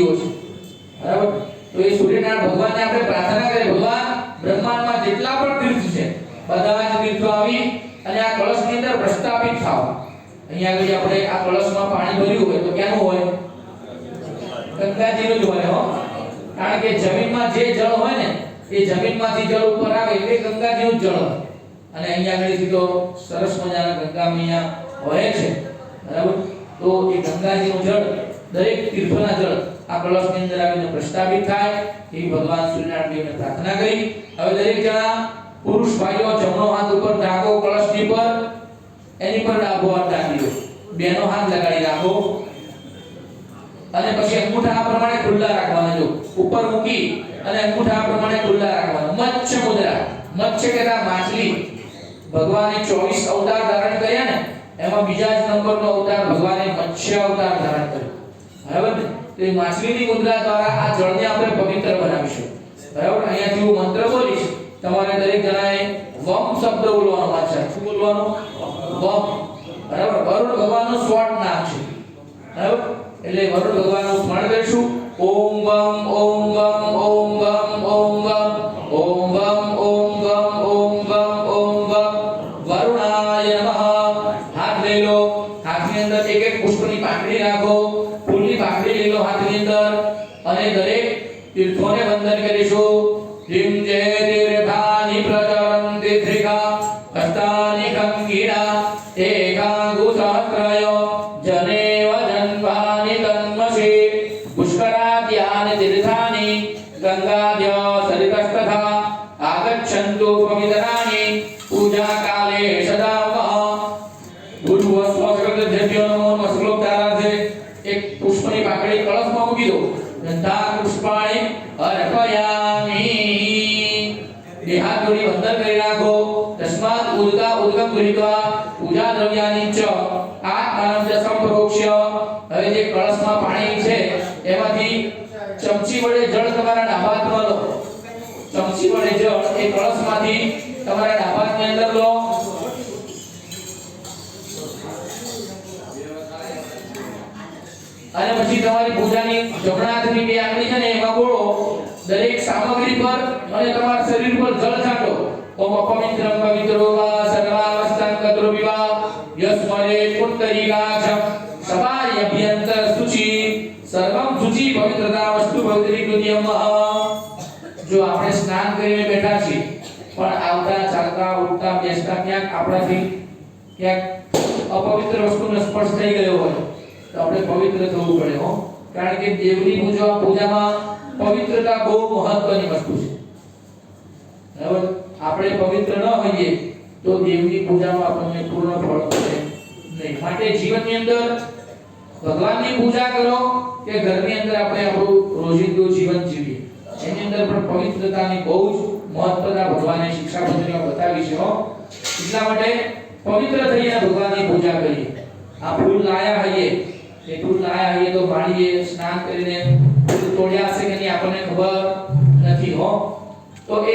નદીઓ છે, બરાબર। તો એ સૂર્યનારાયણ ભગવાનને આપણે પ્રાર્થના કરીએ, ભગવાન બ્રહ્માંડમાં જેટલા પણ તીર્થ છે બધા જ તીર્થો આવી અને આ કળશની અંદર પ્રસ્થાપિત થાવ। અહીંયા આગળ આપણે આ કળશમાં પાણી ભર્યું હોય તો ક્યાંનું હોય? ગંગાજીનું જ હોય હો, કારણ કે જમીનમાં જે જળ હોય ને એ જમીનમાંથી જળ ઉપર આવે એટલે ગંગાજીનું જ જળ હોય। અને અહીંયા આગળથી તો સરસ મજાના ગંગા મૈયા વહે છે, બરાબર। તો એ ગંગાજીનું જળ દરેક તીર્થોના જળ આ કળશની અંદર આવીને પ્રસ્થાપિત થાય એ ભગવાન સૂર્યનારાયણ દેવને પ્રાર્થના કરી। હવે દરેક જણા પુરુષ ભાઈઓ જમણો હાથ ઉપર રાખો કળશની પર, એની પર ડાબો હાથ રાખી દો, બેનો હાથ લગાડી રાખો અને પછી અંગૂઠા આ પ્રમાણે ખુલ્લા રાખવાના, જો ઉપર મૂકી અને અંગૂઠા આ પ્રમાણે ખુલ્લા રાખવાના। મત્સ્ય મુદ્રા, મત્સ્ય કેતા માછલી, ભગવાને 24 અવતાર ધારણ કર્યા ને એમાં બીજા જ નંબરનો અવતાર ભગવાને મત્સ્ય અવતાર ધારણ કર્યો, બરાબર ને। તો એ માછલીની મુદ્રા દ્વારા આ જળને આપણે પવિત્ર બનાવીશું, બરાબર। અહીંયાથી હું મંત્ર બોલીશ, તમારે દરેક જણાએ વમ શબ્દ બોલવાનો છે। શું બોલવાનો? વમ, બરાબર। વરુણ ભગવાનનું સ્વટ નામ છે, બરાબર। એટલે વરુણ ભગવાનનું સ્મરણ કરીશું। ઓમ વમ ઓમ વમ ઓમ વમ ઓમ વમ ઓમ વમ ઓમ વમ ઓમ વમ ઓમ વમ વરુણાય નમઃ। હાથ લઈ લો, હાથની અંદર એક એક પુષ્પની પાંખડી રાખો, ફૂલની પાંખડી લઈ લો હાથની અંદર અને દરેક તીર્થોને વંદન કરીશું। હિમ જય તીર્થાની પ્રચરંતિ ત્રિકા હસ્તાની કંકીણા એકાંગુ સહસ્રયો જનેવ જન્માની તન્મસી પુષ્કરાદ્યાની તીર્થાની ગંગાદ્ય સરિતस्तथा આગચ્છન્તુ પવિत्राणि પૂજા કાલે સદા ગુરુવસ્વસ્કૃતભ્યો નમો નમઃ। શ્લોક ધારાર્થે એક પુષ્પની પાંખડી કળશમાં મૂકી દો। ગંધા પુષ્પાણિ અર્પયામિ, દેહાદોની વંદન કરી નાખો। તસ્માત ઉદકા ઉદકમ ગૃહીત્વા પૂજા દ્રવ્યાની ચ આત્માનં ચ સંપ્રોક્ષ્ય। હવે જે કળશમાં પાણી છે એમાંથી ચમચી વડે જળ તમારા ડાબા હાથમાં લો, ચમચી વડે જળ એ કળશમાંથી તમારા ડાબા હાથની અંદર લો અને પછી તમારી પૂજાની જમણા હાથની બે આંગળી છે ને એમાં બોલો દરેક સામગ્રી પર અને તમારા શરીર પર જળ છાંટો। ઓમ અપવિત્રમ પવિત્રો વા સર્વાવસ્થાન કત્રો વિવા યસ્મરે પુત્તરીકાક્ષ સબાય અભ્યંતર શુચિ સર્વમ શુચિ પવિત્રતા વસ્તુ પવિત્રીકૃત્યમ। જો આપણે સ્નાન કરીને બેઠા છીએ પણ આવતા ચાલતા ઉઠતા બેસતા ક્યાંક આપણાથી ક્યાંક અપવિત્ર વસ્તુનો સ્પર્શ થઈ ગયો હોય તો આપણે પવિત્ર થવું પડે હો, કારણ કે દેવની પૂજામાં પવિત્રતા બહુ મહત્વની વસ્તુ છે, બરાબર। આપણે પવિત્ર ન હોઈએ તો દેવની પૂજામાં આપણને પૂર્ણ ફળ મળે નહીં। માટે જીવનની અંદર ભગવાનની પૂજા કરો કે ઘરની અંદર આપણે આપણું રોજિંદુ જીવન જીવીએ, એની અંદર પણ પવિત્રતાની બહુ જ મહત્વતા ભગવાને શિક્ષાપત્રીમાં બતાવી છે હો। એટલા માટે પવિત્ર થઈને ભગવાનની પૂજા કરીએ। આ ફૂલ લાયા હઈએ, એ ફૂલ લાયા હઈએ તો વાળીએ, સ્નાન કરીને ફૂલ તોડ્યા હશે કે નહીં આપણને ખબર નથી હો, તો એ